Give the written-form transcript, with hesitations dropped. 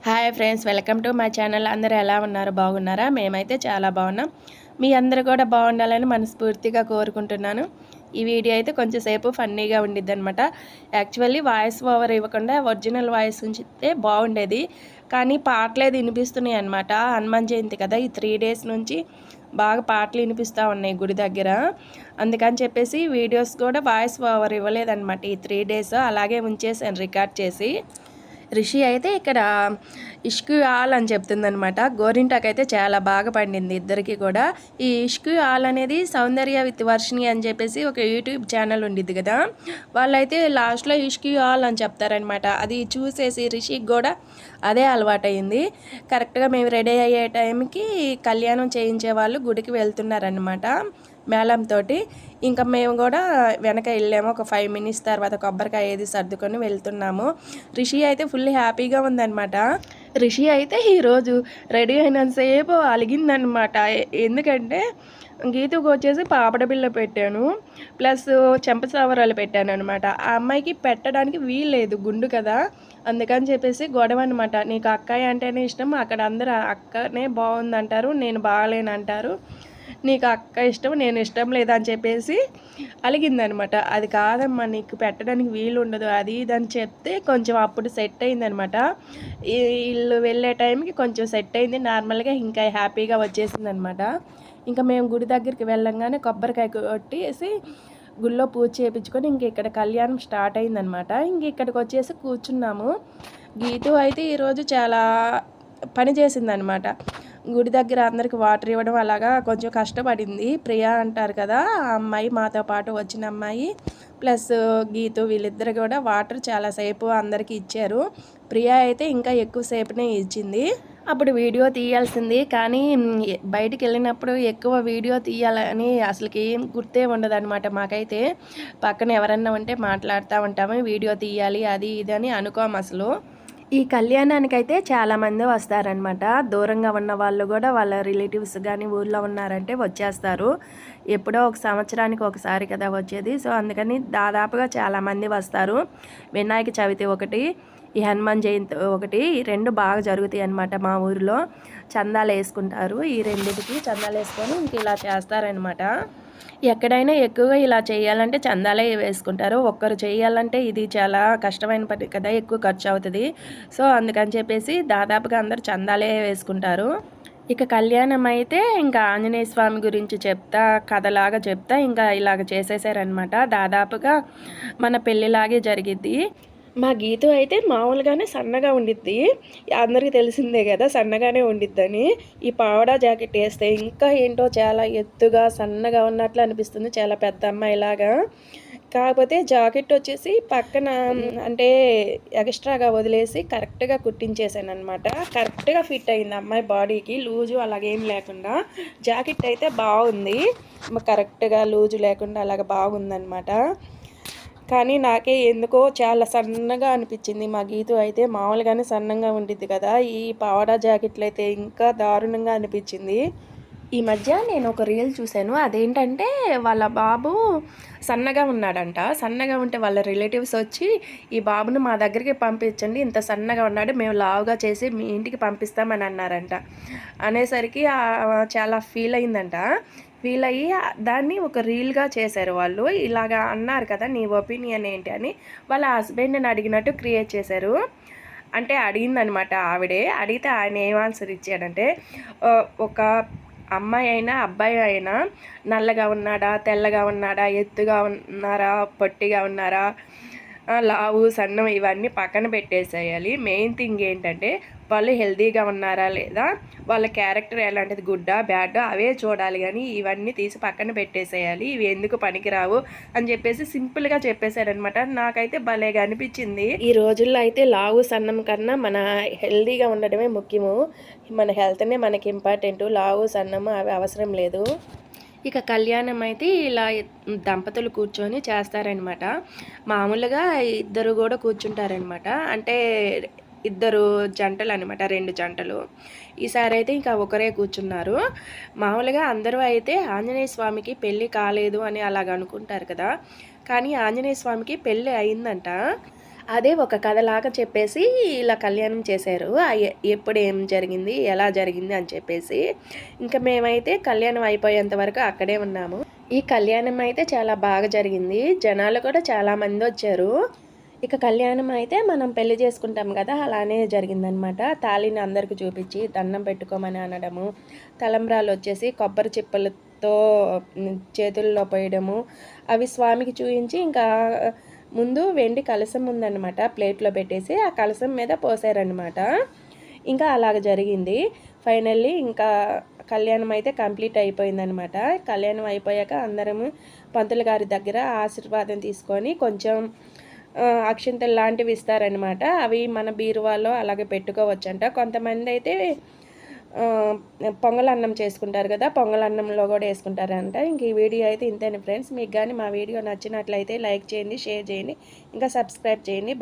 Hi friends, welcome to my channel. అందరూ ఎలా ఉన్నారు? బాగున్నారా? మేమైతే చాలా బాగున్నాం. మీ అందరూ కూడా బాగుండాలని మనస్ఫూర్తిగా కోరుకుంటున్నాను. ఈ వీడియో అయితే కొంచెం సేపు ఫన్నీగా ఉండిద్ది అనమాట. యాక్చువల్లీ వాయిస్ ఓవర్ ఇవ్వకుండా ఒరిజినల్ వాయిస్ ఉంచితే బాగుండేది, కానీ పాటలేదు వినిపిస్తున్నాయి అనమాట. హనుమాన్ జయంతి కదా, ఈ 3 డేస్ నుంచి బాగా పాటలు వినిపిస్తూ ఉన్నాయి గుడి దగ్గర. అందుకని చెప్పేసి వీడియోస్ కూడా వాయిస్ ఓవర్ ఇవ్వలేదన్నమాట. ఈ 3 డేస్ అలాగే ఉంచేసాను రికార్డ్ చేసి. రిషి అయితే ఇక్కడ ఇష్కు ఆల్ అని చెప్తుందనమాట. గోరింటాకు అయితే చాలా బాగా పండింది ఇద్దరికి కూడా. ఈ ఇష్కు ఆల్ అనేది సౌందర్య విత్ వర్షిణి అని చెప్పేసి ఒక యూట్యూబ్ ఛానల్ ఉండిద్ది కదా, వాళ్ళైతే లాస్ట్లో ఇష్కు ఆల్ అని చెప్తారనమాట. అది చూసేసి రిషికి కూడా అదే అలవాటైంది. కరెక్ట్గా మేము రెడీ అయ్యే టైంకి కళ్యాణం చేయించే వాళ్ళు గుడికి వెళ్తున్నారనమాట మేళంతో. ఇంకా మేము కూడా వెనక వెళ్ళాము. ఒక 5 మినిట్స్ తర్వాత కొబ్బరికాయ ఏది సర్దుకొని వెళ్తున్నాము. రిషి అయితే ఫుల్ హ్యాపీగా ఉందన్నమాట. రిషి అయితే ఈరోజు రెడీ అయినంతసేపు అలిగిందనమాట. ఎందుకంటే గీతుకు వచ్చేసి పాపడ బిళ్ళ పెట్టాను, ప్లస్ చెంపసవరాలు పెట్టాను అనమాట. ఆ అమ్మాయికి పెట్టడానికి వీల్లేదు, గుండు కదా, అందుకని చెప్పేసి గొడవ అనమాట. నీకు అక్కయ్య అంటేనే ఇష్టం, అక్కడ అందరూ అక్కనే బాగుందంటారు, నేను బాగాలేనంటారు. నీకు అక్క ఇష్టం, నేను ఇష్టం లేదని చెప్పేసి అలిగిందనమాట. అది కాదమ్మా, నీకు పెట్టడానికి వీలు ఉండదు, అది ఇది అని చెప్తే కొంచెం అప్పుడు సెట్ అయిందనమాట. వీళ్ళు వెళ్ళే టైంకి కొంచెం సెట్ అయింది నార్మల్గా, ఇంకా హ్యాపీగా వచ్చేసింది అనమాట. ఇంకా మేము గుడి దగ్గరికి వెళ్ళంగానే కొబ్బరికాయ కొట్టేసి గుళ్ళో పూజ చేయించుకొని ఇంక ఇక్కడ కళ్యాణం స్టార్ట్ అయిందనమాట. ఇంక ఇక్కడికి వచ్చేసి కూర్చున్నాము. గీతు అయితే ఈరోజు చాలా పని చేసిందనమాట. గుడి దగ్గర అందరికి వాటర్ ఇవ్వడం అలాగా కొంచెం కష్టపడింది. ప్రియా అంటారు కదా, ఆ అమ్మాయి మాతో పాటు వచ్చిన అమ్మాయి ప్లస్ గీతు వీళ్ళిద్దరు కూడా వాటర్ చాలాసేపు అందరికీ ఇచ్చారు. ప్రియా అయితే ఇంకా ఎక్కువసేపునే ఇచ్చింది. అప్పుడు వీడియో తీయాల్సింది, కానీ బయటికి వెళ్ళినప్పుడు ఎక్కువ వీడియో తీయాలని అసలుకి ఏం గుర్తే ఉండదన్నమాట. మాకైతే పక్కన ఎవరన్నా ఉంటే మాట్లాడుతూ ఉంటాము, వీడియో తీయాలి అది ఇది అని అనుకోము అసలు. ఈ కళ్యాణానికి అయితే చాలామంది వస్తారనమాట. దూరంగా ఉన్న వాళ్ళు కూడా వాళ్ళ రిలేటివ్స్ కానీ ఊళ్ళో ఉన్నారంటే వచ్చేస్తారు. ఎప్పుడో ఒక సంవత్సరానికి ఒకసారి కదా వచ్చేది, సో అందుకని దాదాపుగా చాలామంది వస్తారు. వినాయక చవితి ఒకటి, ఈ హనుమాన్ జయంతి ఒకటి, ఈ 2 బాగా జరుగుతాయి అన్నమాట. మా ఊరిలో చందాలు వేసుకుంటారు, ఈ రెండింటికి చందాలు వేసుకొని ఇంక ఇలా చేస్తారనమాట. ఎక్కడైనా ఎక్కువగా ఇలా చేయాలంటే చందాలే వేసుకుంటారు. ఒక్కరు చేయాలంటే ఇది చాలా కష్టమైన పని కదా, ఎక్కువ ఖర్చు అవుతుంది. సో అందుకని చెప్పేసి దాదాపుగా అందరూ చందాలే వేసుకుంటారు. ఇక కళ్యాణం అయితే ఇంకా ఆంజనేయ స్వామి గురించి చెప్తా, కథలాగా చెప్తా ఇంకా ఇలాగ చేసేసారనమాట. దాదాపుగా మన పెళ్ళిలాగే జరిగిద్ది. మా గీత అయితే మామూలుగానే సన్నగా ఉండిద్ది, అందరికీ తెలిసిందే కదా సన్నగానే ఉండిద్దని. ఈ పావడా జాకెట్ వేస్తే ఇంకా ఏంటో చాలా ఎత్తుగా సన్నగా ఉన్నట్లు అనిపిస్తుంది, చాలా పెద్ద అమ్మాయిలాగా. కాకపోతే జాకెట్ వచ్చేసి పక్కన అంటే ఎక్స్ట్రాగా వదిలేసి కరెక్ట్గా కుట్టించేసాను అనమాట. కరెక్ట్గా ఫిట్ అయింది అమ్మాయి బాడీకి, లూజు అలాగేం లేకుండా. జాకెట్ అయితే బాగుంది, కరెక్ట్గా లూజు లేకుండా అలాగ బాగుందన్నమాట. కానీ నాకే ఎందుకో చాలా సన్నగా అనిపించింది. మా గీతు అయితే మామూలుగానే సన్నంగా ఉండిద్ది కదా, ఈ పావడా జాకెట్లు అయితే ఇంకా దారుణంగా అనిపించింది. ఈ మధ్య నేను ఒక రీల్ చూశాను, అదేంటంటే వాళ్ళ బాబు సన్నగా ఉన్నాడంట. సన్నగా ఉంటే వాళ్ళ రిలేటివ్స్ వచ్చి ఈ బాబును మా దగ్గరికి పంపించండి, ఇంత సన్నగా ఉన్నాడు, మేము లావుగా చేసి మీ ఇంటికి పంపిస్తామని అన్నారంట. అనేసరికి చాలా ఫీల్ అయిందంట. ఫీల్ అయ్యి దాన్ని ఒక రీల్గా చేశారు వాళ్ళు. ఇలాగా అన్నారు కదా, నీ ఒపీనియన్ ఏంటి అని వాళ్ళ హస్బెండ్ని అడిగినట్టు క్రియేట్ చేశారు. అంటే అడిగిందనమాట ఆవిడే. అడిగితే ఆయన ఏం ఆన్సర్ ఇచ్చాడంటే, ఒక అమ్మాయి అయినా అబ్బాయి అయినా నల్లగా ఉన్నాడా, తెల్లగా ఉన్నాడా, ఎత్తుగా ఉన్నారా, పొట్టిగా ఉన్నారా, లావు సన్నం ఇవన్నీ పక్కన పెట్టేసేయాలి. మెయిన్ థింగ్ ఏంటంటే వాళ్ళు హెల్తీగా ఉన్నారా లేదా, వాళ్ళ క్యారెక్టర్ ఎలాంటిది, గుడ్డా బ్యాడ్ అవే చూడాలి, కానీ ఇవన్నీ తీసి పక్కన పెట్టేసేయాలి, ఇవి ఎందుకు పనికిరావు అని చెప్పేసి సింపుల్గా చెప్పేశారనమాట. నాకైతే భలేగా అనిపించింది. ఈ రోజుల్లో అయితే లావు సన్నం కన్నా మన హెల్తీగా ఉండడమే ముఖ్యము. మన హెల్త్నే మనకి ఇంపార్టెంట్, లావు సన్నము అవి అవసరం లేదు. ఇక కళ్యాణం అయితే ఇలా దంపతులు కూర్చొని చేస్తారనమాట. మామూలుగా ఇద్దరు కూడా కూర్చుంటారనమాట, అంటే ఇద్దరు జంటలు అనమాట, 2 జంటలు. ఈసారి అయితే ఇంకా ఒకరే కూర్చున్నారు. మామూలుగా అందరూ అయితే ఆంజనేయ స్వామికి పెళ్ళి కాలేదు అని అలాగ అనుకుంటారు కదా, కానీ ఆంజనేయ స్వామికి పెళ్ళి అయిందంట. అదే ఒక కథలాగా చెప్పేసి ఇలా కళ్యాణం చేశారు. ఎప్పుడు ఏం జరిగింది, ఎలా జరిగింది అని చెప్పేసి. ఇంకా మేమైతే కళ్యాణం అయిపోయేంత వరకు అక్కడే ఉన్నాము. ఈ కళ్యాణం అయితే చాలా బాగా జరిగింది. జనాలు కూడా చాలామందొచ్చారు. ఇక కళ్యాణం అయితే మనం పెళ్లి చేసుకుంటాం కదా! అలానే జరిగిందనమాట. తాళిని అందరికి చూపించి దండం పెట్టుకోమని అనడము, తలంబ్రాలొచ్చేసి కొబ్బరి చిప్పలతో చేతుల్లో పోయడము, అవి స్వామికి చూయించి ఇంకా ముందు వెండి కలశం ఉందనమాట. ప్లేట్‌లో పెట్టేసి ఆ కలశం మీద పోసారనమాట. ఇంకా అలాగ జరిగింది. ఫైనల్లీ ఇంకా కళ్యాణం అయితే కంప్లీట్ అయిపోయిందనమాట. కళ్యాణం అయిపోయాక అందరము పంతులు గారి దగ్గర ఆశీర్వాదం తీసుకొని కొంచెం అక్షింతలు లాంటివి ఇస్తారనమాట. అవి మన బీరువాలో అలాగే పెట్టుకోవచ్చంట. కొంతమందైతే పొంగలన్నం చేసుకుంటారు కదా! పొంగలన్నంలో కూడా ఏసుకుంటారంట. ఇంక ఈ వీడియో అయితే ఇంతేనే ఫ్రెండ్స్. మీకు గాని మా వీడియో నచ్చినట్లయితే లైక్ చేయండి, షేర్ చేయండి, ఇంకా సబ్స్క్రైబ్ చేయండి.